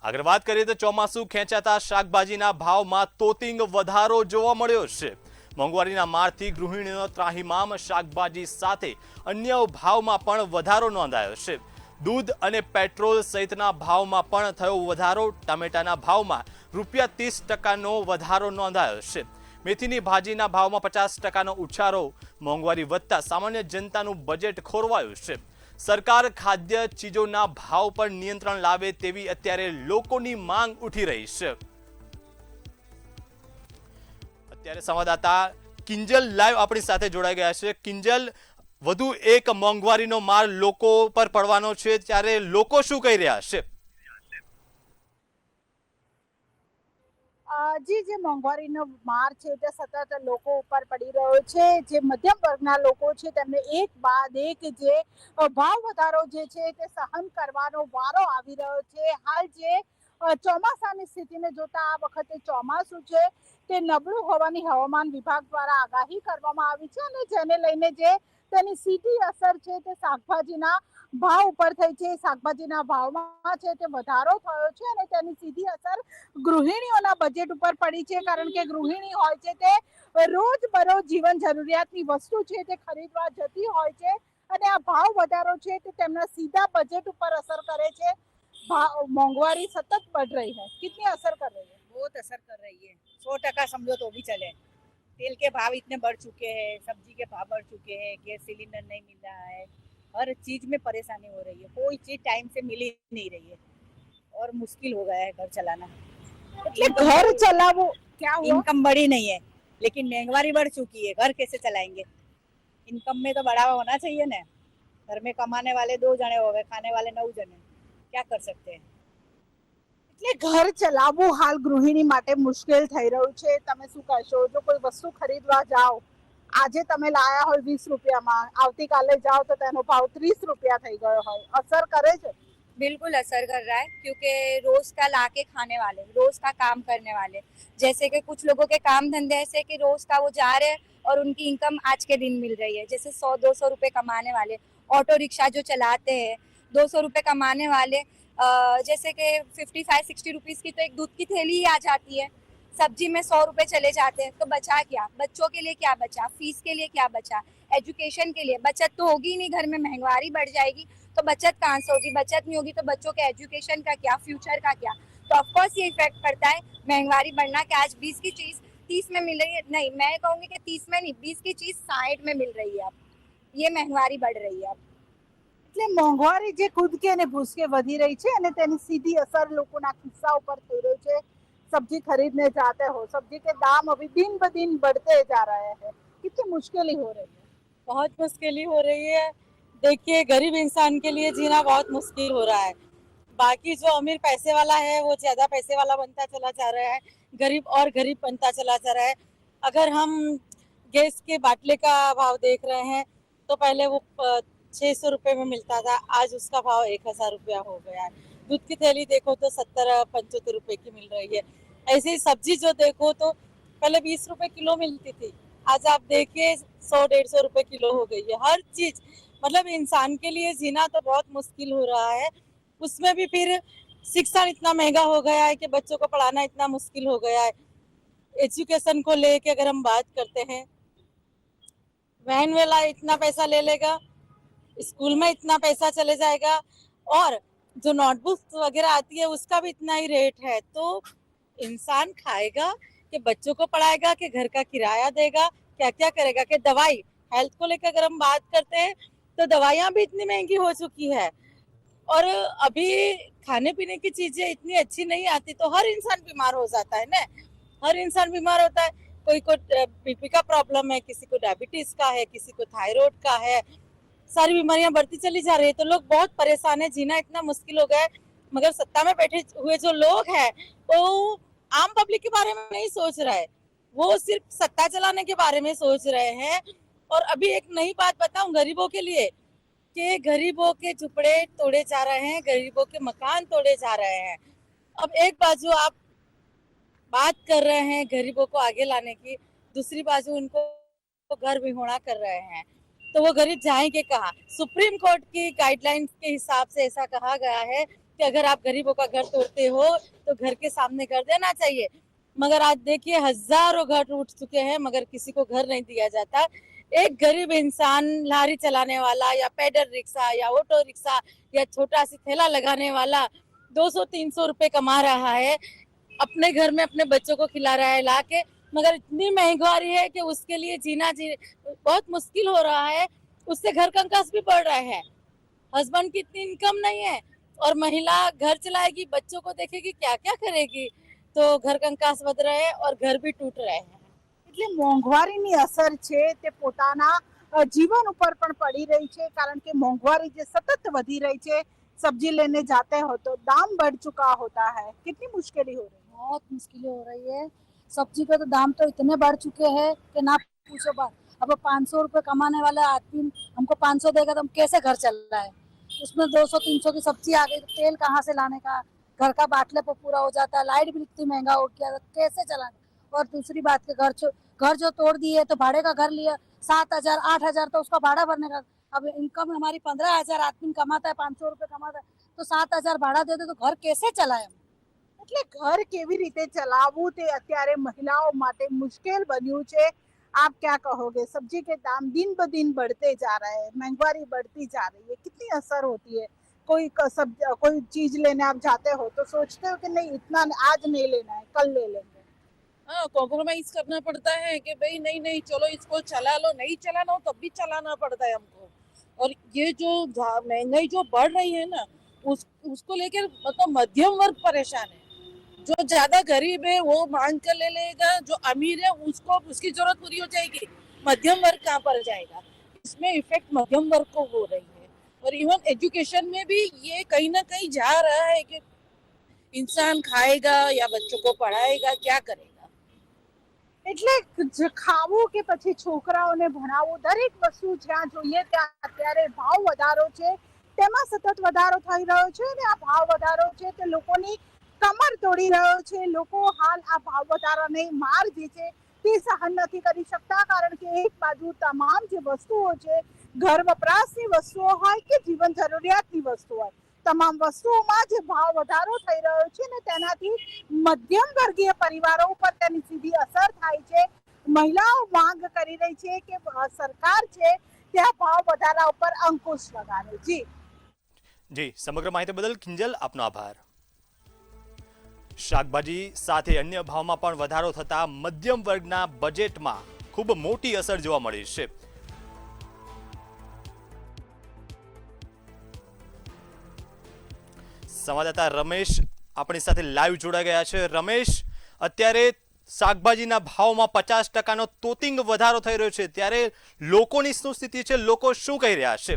આગળ વાત કરીએ તો ચોમાસું ખેંચાતા શાકભાજીના ભાવમાં તોતિંગ વધારો જોવા મળ્યો છે। મોંઘવારીના મારથી ગૃહિણીઓ ત્રાહિમામ, શાકભાજી સાથે અન્ય ભાવમાં પણ વધારો નોંધાયો છે। दूध અને પેટ્રોલ સહિતના ભાવમાં પણ થયો વધારો। ટામેટાના ભાવમાં ₹30% વધારો નોંધાયો છે। મેથીની ભાજીના ભાવમાં 50%નો ઉછાળો। મોંઘવારી વધતા સામાન્ય જનતાનું બજેટ ખોરવાયું છે। સરકાર ખાદ્ય ચીજોના ભાવ પર નિયંત્રણ લાવે તેવી અત્યારે લોકોની માંગ ઉઠી રહી છે। અત્યારે સંવાદદાતા કિંજલ લાઈવ આપણી સાથે જોડાઈ ગયા છે। કિંજલ, વધુ એક મોંઘવારીનો માર લોકો પર પડવાનો છે, ત્યારે લોકો શું કહી રહ્યા છે? જી, જે મોંઘવારીનો માર છે તે સતત લોકો ઉપર પડી રહ્યો છે। જે મધ્યમ વર્ગના લોકો છે તેમને એક બાદ એક જે ભાવ વધારો જે છે તે સહન કરવાનો વારો આવી રહ્યો છે। હાલ જે ચોમાસાની સ્થિતિને જોતા આ વખતે ચોમાસું છે તે નબળું હોવાની હવામાન વિભાગ દ્વારા આગાહી કરવામાં આવી છે, અને જેને લઈને જે તેની સીધી અસર છે તે શાકભાજીના ભાવ ઉપર થઈ છે। શાકભાજીના ભાવમાં છે તે વધારો થયો છે અને તેની સીધી અસર ગૃહિણીઓના બજેટ ઉપર પડી છે, કારણ કે ગૃહિણી હોય છે તે રોજ બરોજ જીવન જરૂરિયાતની વસ્તુ છે તે ખરીદવા જતી હોય છે, અને આ ભાવ વધારો છે તે તેમના સીધા બજેટ ઉપર અસર કરે છે। मोहंगारी सतत बढ़ रही है, कितनी असर कर रही है? बहुत असर कर रही है। 100% समझो तो भी चले। तेल के भाव इतने बढ़ चुके हैं, सब्जी के भाव बढ़ चुके हैं, गैस सिलेंडर नहीं मिल रहा है, हर चीज में परेशानी हो रही है, कोई चीज टाइम से मिल ही नहीं रही है और मुश्किल हो गया है घर चलाना। घर चलाओ क्या हुआ? इनकम बढ़ी नहीं है, लेकिन महंगाई बढ़ चुकी है, घर कैसे चलाएंगे? इनकम में तो बढ़ावा होना चाहिए ना। घर में कमाने वाले 2 जने हो गए, खाने वाले 9 जने, क्या कर सकते हैं? એટલે ઘર ચલાવવું હાલ ગૃહિણી માટે મુશ્કેલ થઈ રહ્યું છે। તમે શું કહેશો? જો કોઈ વસ્તુ ખરીદવા જાઓ, આજે તમે લાયા હોય 20 રૂપિયામાં, આવતીકાલે જાઓ તો તેનો ભાવ 30 રૂપિયા થઈ ગયો હોય, અસર કરે છે? बिल्कुल असर कर रहा है, क्योंकि रोज का लाके खाने वाले, रोज का काम करने वाले, जैसे कि कुछ लोगों के काम धंधे ऐसे कि रोज का वो जा रहे हैं और उनकी इनकम आज के दिन मिल रही है। जैसे 100-200 रुपए कमाने वाले ऑटो रिक्शा जो चलाते हैं, 200 रुपए कमाने वाले, जैसे कि 55-60 रुपीज की तो एक दूध की थैली ही आ जाती है। सब्जी में 100 रुपए चले जाते हैं, तो बचा क्या? बच्चों के लिए क्या बचा? फीस के लिए क्या बचा? एजुकेशन के लिए बचत तो होगी नहीं। घर में महंगाई बढ़ जाएगी तो बचत कहाँ से होगी? बचत नहीं होगी तो बच्चों के एजुकेशन का क्या, फ्यूचर का क्या? तो ऑफकोर्स ये इफेक्ट पड़ता है महंगाई बढ़ना, कि आज 20 की चीज 30 में मिल रही है। नहीं, मैं कहूंगी कि 30 में नहीं, 20 की चीज 60 में मिल रही है। अब ये महंगाई बढ़ रही है। अब એટલે મોંઘવારી જે કૂદકે અને ભૂસકે વધી રહી છે અને તેની સીધી અસર લોકોના ખિસ્સા ઉપર થઈ રહી છે। सब्जी खरीदने जाते हो, सब्जी के दाम अभी दिन ब दिन बढ़ते जा रहे हैं, कितनी मुश्किल हो रही है? बहुत मुश्किल हो रही है। देखिए, गरीब इंसान के लिए जीना बहुत मुश्किल हो रहा है। बाकी जो अमीर पैसे वाला है वो ज्यादा पैसे वाला बनता चला जा रहा है, गरीब और गरीब बनता चला जा रहा है। अगर हम गैस के बाटले का भाव देख रहे हैं तो पहले वो 600 रुपये में मिलता था, आज उसका भाव 1000 रुपया हो गया है। दूध की थैली देखो तो 70-75 रुपए की मिल रही है। ऐसे ही सब्जी जो देखो तो पहले 20 रुपए किलो मिलती थी, आज आप देखिए 100-150 रुपए किलो हो गई है। हर चीज मतलब इंसान के लिए जीना तो बहुत मुश्किल हो रहा है। उसमें भी फिर शिक्षा इतना महंगा हो गया है कि बच्चों को पढ़ाना इतना मुश्किल हो गया है। एजुकेशन को लेके अगर हम बात करते हैं, वैन वाला इतना पैसा ले लेगा, स्कूल में इतना पैसा चले जाएगा, और जो नोटबुक वगैरह आती है उसका भी इतना ही रेट है। तो इंसान खाएगा कि बच्चों को पढ़ाएगा कि घर का किराया देगा, क्या क्या करेगा? कि दवाई, हेल्थ को लेकर अगर हम बात करते हैं तो दवाइयाँ भी इतनी महंगी हो चुकी है, और अभी खाने पीने की चीजें इतनी अच्छी नहीं आती, तो हर इंसान बीमार हो जाता है ना। हर इंसान बीमार होता है। कोई को बीपी का प्रॉब्लम है, किसी को डायबिटीज का है, किसी को थायराइड का है, सारी बीमारियां बढ़ती चली जा रही है। तो लोग बहुत परेशान है, जीना इतना मुश्किल हो गया है। मगर सत्ता में बैठे हुए जो लोग हैं वो आम पब्लिक के बारे में नहीं सोच रहे, वो सिर्फ सत्ता चलाने के बारे में सोच रहे हैं। और अभी एक नई बात बताऊं गरीबों के लिए, कि गरीबों के झुपड़े तोड़े जा रहे हैं, गरीबों के मकान तोड़े जा रहे हैं। अब एक बाजू आप बात कर रहे हैं गरीबों को आगे लाने की, दूसरी बाजू उनको घर विहोणा कर रहे हैं, तो वो गरीब जाएंगे कहाँ? सुप्रीम कोर्ट की गाइडलाइंस के हिसाब से ऐसा कहा गया है कि अगर आप गरीबों का घर तोड़ते हो तो घर के सामने कर देना चाहिए, मगर आज देखिए हजारों घर टूट चुके हैं मगर किसी को घर नहीं दिया जाता। एक गरीब इंसान लारी चलाने वाला या पैदल रिक्शा या ऑटो रिक्शा या छोटा सी ठेला लगाने वाला 200-300 रुपए कमा रहा है, अपने घर में अपने बच्चों को खिला रहा है ला के, मगर इतनी महंगाई है कि उसके लिए जीना बहुत मुश्किल हो रहा है। उससे घर का कंकास भी बढ़ रहा है। हस्बैंड की इतनी इनकम नहीं है और महिला घर चलाएगी, बच्चों को देखेगी, क्या क्या करेगी, तो घर कंकास वध रहे हैं और घर भी टूट रहे हैं। એટલે મોંઘવારીની અસર છે તે પોતાના જીવન ઉપર પણ પડી રહી છે, કારણ કે મોંઘવારી જે સતત વધી રહી છે, सब्जी लेने जाते हो तो दाम बढ़ चुका होता है, कितनी मुश्किल हो रही है? बहुत मुश्किलें हो रही है। सब्जी के तो दाम तो इतने बढ़ चुके हैं कि ना पूछो बात। अब 500 रुपए कमाने वाला आदमी हमको 500 देगा तो हम कैसे घर चल रहा है? उसमें 200-300 की सब्जी आ गई तो तेल कहाँ से लाने का? घर का बाटले पर पूरा हो जाता है। लाइट भी इतनी महंगा हो गया तो कैसे चलाना? और दूसरी बात के घर जो तोड़ दिए तो भाड़े का घर लिया 7,000-8,000 तो उसका भाड़ा भरने का। अब इनकम हमारी 15,000 आदमी कमाता है, 500 रुपए कमाता है तो 7,000 भाड़ा दे दे तो घर कैसे चलाए? એટલે ઘર કેવી રીતે ચલાવવું તે અત્યારે મહિલાઓ માટે મુશ્કેલ બન્યું છે। आप क्या कहोगे? सब्जी के दाम दिन ब दिन बढ़ते जा रहे हैं, महंगाई बढ़ती जा रही है, कितनी असर होती है? कोई चीज लेने आप जाते हो तो सोचते हो कि नहीं इतना आज नहीं लेना है, कल ले लेंगे। हाँ, कॉम्प्रोमाइज करना पड़ता है कि भाई नहीं नहीं चलो इसको चला लो, नहीं चलाना हो तब भी चलाना पड़ता है हमको। और ये जो महंगाई जो बढ़ रही है ना उसको लेकर मतलब मध्यम वर्ग परेशान है। जो ज्यादा गरीब है वो मांग कर ले लेगा, जो अमीर है उसको उसकी जरूरत पूरी हो जाएगी, मध्यम वर्ग कहाँ पर जाएगा? इसमें इफेक्ट मध्यम वर्ग को हो रही है। और इवन एजुकेशन में भी ये कहीं ना कहीं जा रहा है कि इंसान खाएगा या बच्चों को पढ़ाएगा, क्या करेगा? એટલે ખાવું કે પછી છોકરાઓને ભણાવવું, દરેક વસ્તુ જ્યાં જોઈએ ત્યાં અત્યારે ભાવ વધારો છે, તેમાં સતત વધારો થઈ રહ્યો છે અને આ ભાવ વધારો છે તે લોકોની કમર તોડી રહ્યો છે। લોકો હાલ આ ભાવ વધારાની માર જે છે તે સહન નથી કરી શકતા, કારણ કે એક બાજુ તમામ જે વસ્તુઓ છે, ઘર વપરાશની વસ્તુઓ હોય કે જીવન જરૂરિયાતની વસ્તુ હોય, તમામ વસ્તુઓમાં જે ભાવ વધારો થઈ રહ્યો છે ને તેનાથી મધ્યમ વર્ગીય પરિવારો ઉપર તેની સીધી અસર થાય છે। મહિલાઓ માંગ કરી રહી છે કે સરકાર છે તે આ ભાવ વધારા ઉપર અંકુશ લગાવે। જી, સમગ્ર માહિતી બદલ કિંજલ આપનો આભાર। શાકભાજી સાથે અન્ય ભાવમાં પણ વધારો થતા મધ્યમ વર્ગના બજેટમાં ખૂબ મોટી અસર જોવા મળી છે। સંવાદદાતા રમેશ આપણી સાથે લાઈવ જોડાઈ ગયા છે। રમેશ, અત્યારે શાકભાજીના ભાવમાં 50% તોતિંગ વધારો થઈ રહ્યો છે, ત્યારે લોકોની શું સ્થિતિ છે? લોકો શું કહી રહ્યા છે?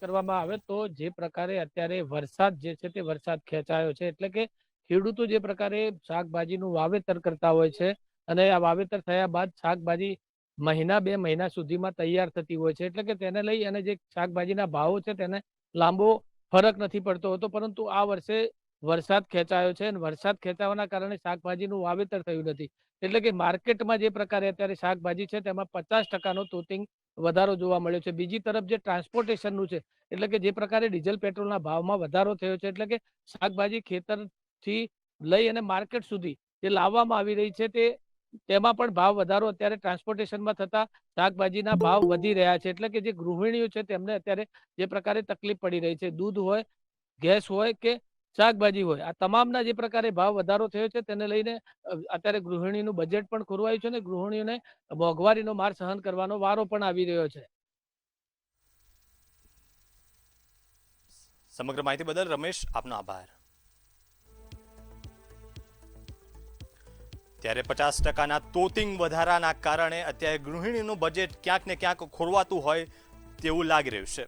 કરવામાં આવે તો જે પ્રકારે અત્યારે વરસાદ જે છે તે વરસાદ ખેંચાયો છે, એટલે કે ખેડૂતો જે પ્રકારે શાકભાજીનું વાવેતર કરતા હોય છે અને આ વાવેતર થયા બાદ શાકભાજી મહિના 2 મહિના સુધીમાં તૈયાર થતી હોય છે, એટલે કે તેને લઈ અને જે શાકભાજીના ભાવો છે તેને લાંબો ફરક નથી પડતો હોતો। પરંતુ આ વર્ષે વરસાદ ખેંચાયો છે અને વરસાદ ખેંચાવાના કારણે શાકભાજીનું વાવેતર થયું નથી, એટલે કે માર્કેટમાં જે પ્રકારે અત્યારે શાકભાજી છે તેમાં 50%નો તોતિંગ વધારો જોવા મળ્યો છે। બીજી તરફ જે ટ્રાન્સપોર્ટેશનનું છે, એટલે કે જે પ્રકારે ડીઝલ પેટ્રોલના ભાવમાં વધારો થયો છે, એટલે કે શાકભાજી ખેતરથી લઈ અને માર્કેટ સુધી જે લાવવામાં આવી રહી છે તેમાં પણ ભાવ વધારો અત્યારે ટ્રાન્સપોર્ટેશનમાં થતા શાકભાજીના ભાવ વધી રહ્યા છે, એટલે કે જે ગૃહિણીઓ છે તેમને અત્યારે જે પ્રકારે તકલીફ પડી રહી છે, દૂધ હોય, ગેસ હોય કે શાકભાજી હોય, આ તમામના જે પ્રકારે ભાવ વધારો થયો છે તેને લઈને અત્યારે ગૃહિણીનું બજેટ પણ ખોરવાયું છે અને ગૃહિણીઓને મોંઘવારીનો માર સહન કરવાનો વારો પણ આવી રહ્યો છે। સમગ્ર માહિતી બદલ રમેશ આપનો આભાર। ત્યારે 50%ના તોતિંગ વધારાના કારણે અત્યારે ગૃહિણીનું બજેટ ક્યાંક ને ક્યાંક ખોરવાતું હોય તેવું લાગી રહ્યું છે।